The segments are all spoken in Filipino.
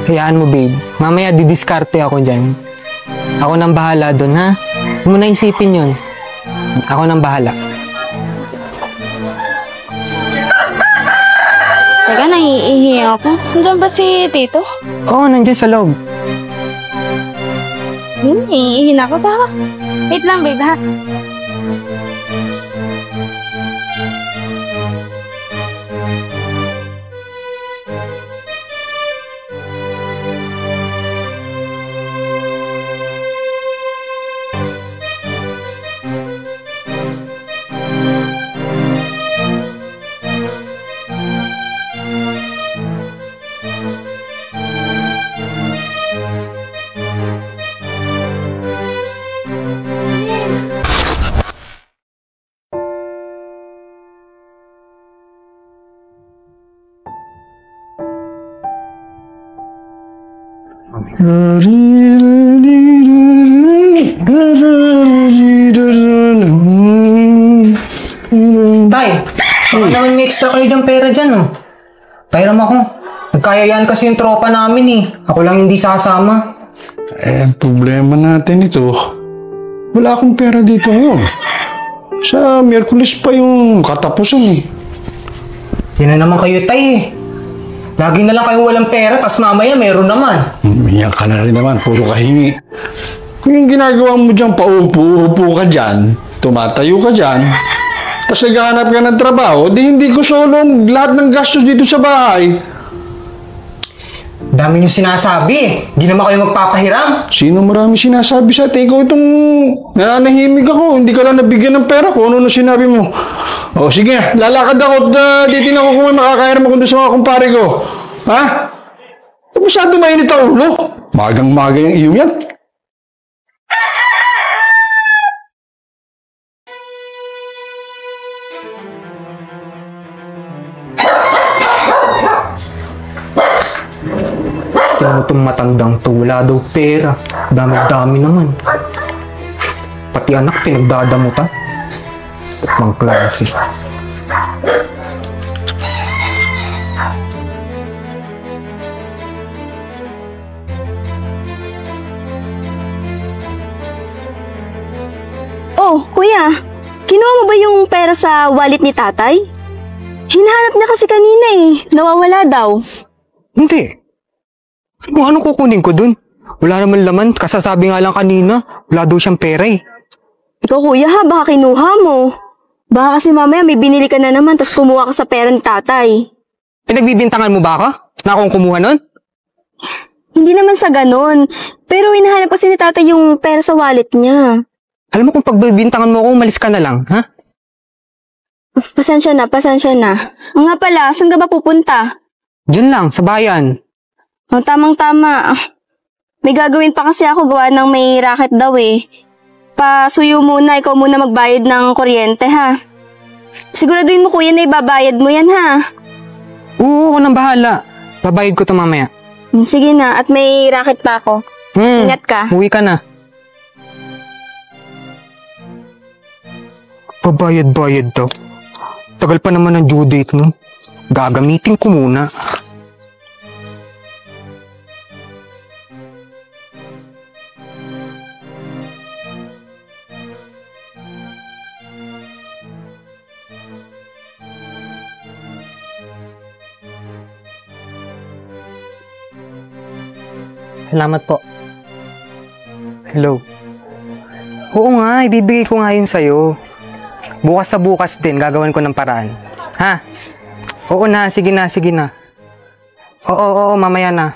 Hayaan mo, babe. Mamaya didiskarte ako dyan. Ako nang bahala doon, ha? Huwag mo na isipin yun. Ako nang bahala. Teka, naiihi ako. Nandiyan ba si Tito? Oo, nandiyan sa loob. Naiihi na ako ba? Wait lang, babe, ha? Tay, baka naman may extra kayo dyan pera dyan, no? Pairam ako. Nagkayayaan kasi yung tropa namin, eh. Ako lang hindi sasama. Ang problema natin ito, wala akong pera dito ngayon. Sa Miyerkules pa yung katapusan, eh. Yan na naman kayo, tay, eh. Lagi na lang kayo walang pera, tas mamaya meron naman. Yan ka na rin naman, puro kahingi. Kung yung ginagawa mo dyan, paupo-upo ka dyan, tumatayo ka dyan, tapos naghahanap ka ng trabaho, di hindi ko solong lahat ng gastos dito sa bahay. Dami nyo sinasabi, eh. Hindi naman kayo magpapahiram. Sino marami sinasabi sa atin? Ikaw itong nananahimik ako, hindi ka lang nabigyan ng pera kung ano na sinabi mo. O sige, lalakad ako at titignan ko kung may makakahiram ako doon sa mga kumpare ko. Ha? Masyado mainit ang ulo. Magang-maga yung iyo yan. Tingnan mo itong matandang to, wala daw pera. Dami-dami naman. Pati anak, pinagdadamutan. Mang klase. Oh, kuya. Kinuha mo ba yung pera sa wallet ni tatay? Hinahanap niya kasi kanina eh. Nawawala daw. Hindi. Anong kukunin ko dun? Wala naman laman. Kasasabi nga lang kanina, wala daw siyang pera eh. Ikaw kuya ha, baka kinuha mo. Baka kasi mamaya may binili ka na naman tas kumuha ka sa pera ni tatay. Pinagbibintangan mo ba ako? Na akong kumuha nun? Hindi naman sa ganon. Pero hinahanap kasi ni tatay yung pera sa wallet niya. Alam mo kung pagbibintangan mo ako, umalis ka na lang, ha? Pasensya na, pasensya na. Nga pala, saan ka ba pupunta? Diyan lang, sa bayan. Oh, tamang-tama. May gagawin pa kasi ako gawa ng may racket daw eh. Pasuyo muna, ikaw muna magbayad ng kuryente ha. Siguraduhin mo kuya na ibabayad mo yan ha. Oo, ako nang bahala. Babayad ko ito mamaya. Sige na, at may racket pa ako. Ingat ka. Uwi ka na. Babayad-bayad daw. Tagal pa naman ang due date mo. Gagamitin ko muna. Salamat po. Hello. Oo nga, ibibigay ko nga yun sa'yo. Bukas sa bukas din, gagawin ko ng paraan. Ha? Oo na, sige na, sige na. Oo, mamaya na.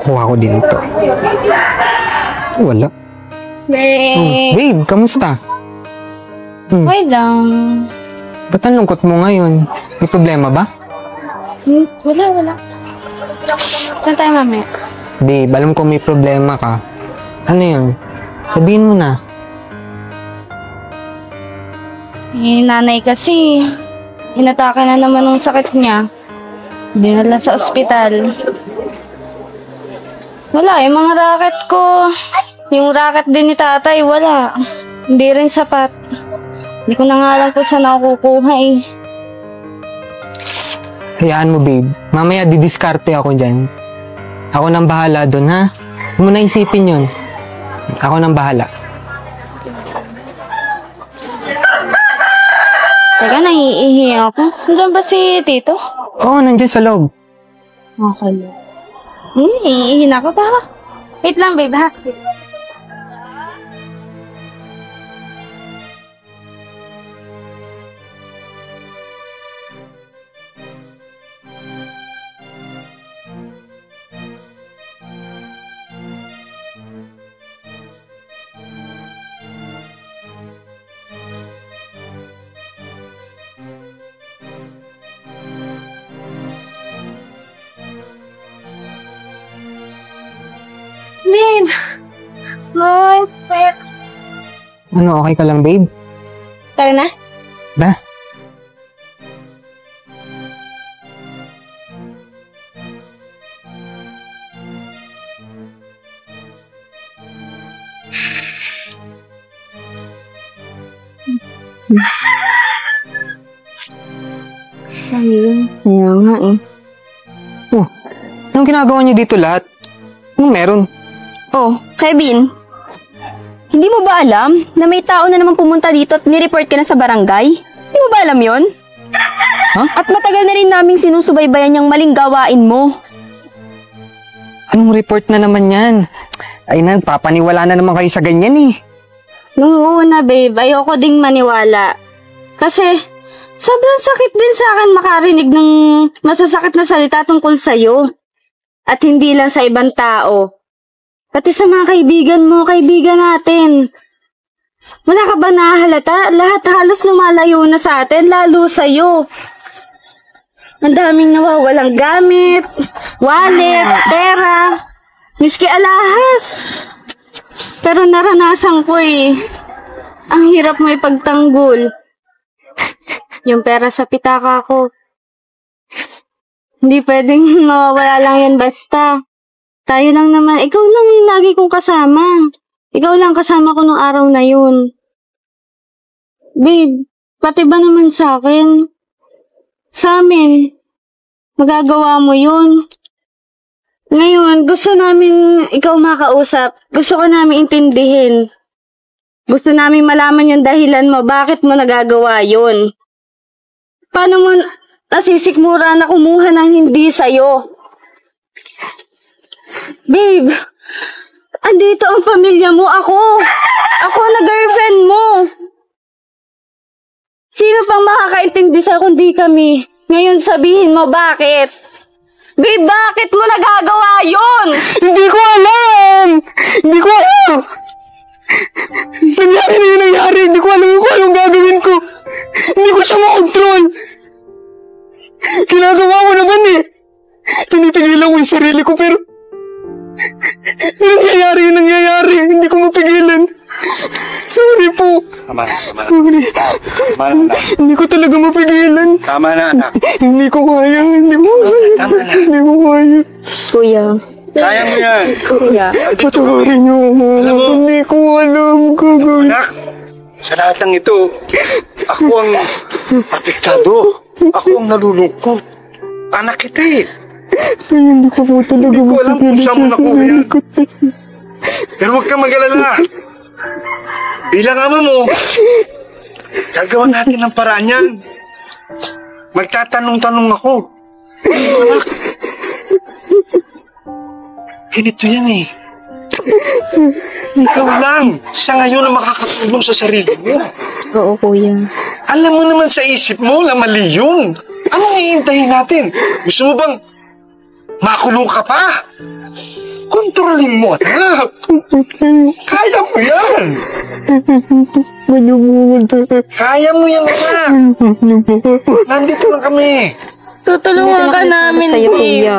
Kuha ko din ito. Wala. Babe, kamusta? Okay lang. Ba't ang lungkot mo ngayon? May problema ba? Wala. Saan tayo mamaya? Babe, alam ko may problema ka. Ano yun? Sabihin mo na. Nanay kasi, inatake na naman ng sakit niya. Dinala sa ospital. Wala, yung mga racket ko, yung racket din ni tatay, wala. Hindi rin sapat. Hindi ko na nga alam kung saan ako kukuha eh. Hayaan mo, babe. Mamaya didiskarte ako dyan. Ako nang bahala doon, ha? Huwag mo na isipin yun. Ako nang bahala. Teka, naiihi ako. Nandiyan ba si Tito? Oo, nandiyan sa loob. Okay. Naiihi na ako. Tara. Wait lang, babe, ha? Babe! Ay, pet. Ano, okay ka lang, babe? Tara na? Da? Ayun, kaya nga eh. Oh, anong ginagawa niyo dito lahat? Anong meron? Oh, Kevin. Hindi mo ba alam na may tao na naman pumunta dito at nireport ka na sa barangay? Hindi mo ba alam yon? Huh? At matagal na rin naming sinusubaybayan yung maling gawain mo. Anong report na naman yan? Ay, nagpapaniwala na naman kayo sa ganyan eh. Nung una, babe, ayoko ding maniwala. Kasi, sobrang sakit din sa akin makarinig ng masasakit na salita tungkol sa'yo. At hindi lang sa ibang tao. Pati sa mga kaibigan mo, kaibigan natin. Wala ka ba nahalata? Lahat halos lumalayo na sa atin, lalo sa'yo. Ang daming nawawalang gamit, wallet, pera, miski alahas. Pero naranasan ko eh. Ang hirap mo ipagtanggol. Yung pera sa pitaka ko. Hindi pwedeng mawawala lang yan basta. Tayo lang naman. Ikaw lang yung lagi kong kasama. Ikaw lang kasama ko nung araw na yun. Babe, pati ba naman sa akin? Sa amin. Magagawa mo yun. Ngayon, gusto namin ikaw makausap. Gusto ko namin intindihin. Gusto namin malaman yung dahilan mo. Bakit mo nagagawa yun? Paano mo nasisikmura na kumuha ng hindi sa'yo? Babe, andito ang pamilya mo. Ako na girlfriend mo. Sino pang makakaintindi sa'yo kundi kami? Ngayon sabihin mo bakit? Babe, bakit mo nagagawa yun? Hindi ko alam! Hindi ko alam! Nangyari na yung nangyari. Hindi ko alam kung anong gagawin ko. Hindi ko siya makontrol. Ginagawa mo naman eh. Pinipigilan ko yung sarili ko pero nangyayari yung nangyayari. Hindi ko mapigilan. Sorry po. Tama na, tama na. Sorry. Tama na, anak. Hindi ko talaga mapigilan. Tama na, anak. Hindi ko kaya. Hindi ko kaya. Tama na. Hindi ko kaya. Kuya. Kaya mo yan. Kuya. Patawarin niyo ako. Alam mo? Hindi ko alam gagawin. Anak, sa lahat ng ito, ako ang apektado. Ako ang nalulungkot. Anak kita eh. Ay, hindi ko po talaga Hindi ko alam kung mapigilan saan mo sa nakuha sarili yan. ko. Pero huwag kang mag-alala. Bilang ama mo, gagawa natin ang paraan yan. Magtatanong-tanong ako. Anak, ganito yan eh. Ikaw lang, sa ngayon na makakatulong sa sarili mo. Oo, kuya. Alam mo naman sa isip mo na mali yun. Anong iintayin natin? Gusto mo bang makulong ka pa? Kontrolin mo, anak. Kaya mo yan. Kaya mo yan, anak. Nandito lang kami. Tutulungan ka namin, sa'yo, babe. kuya.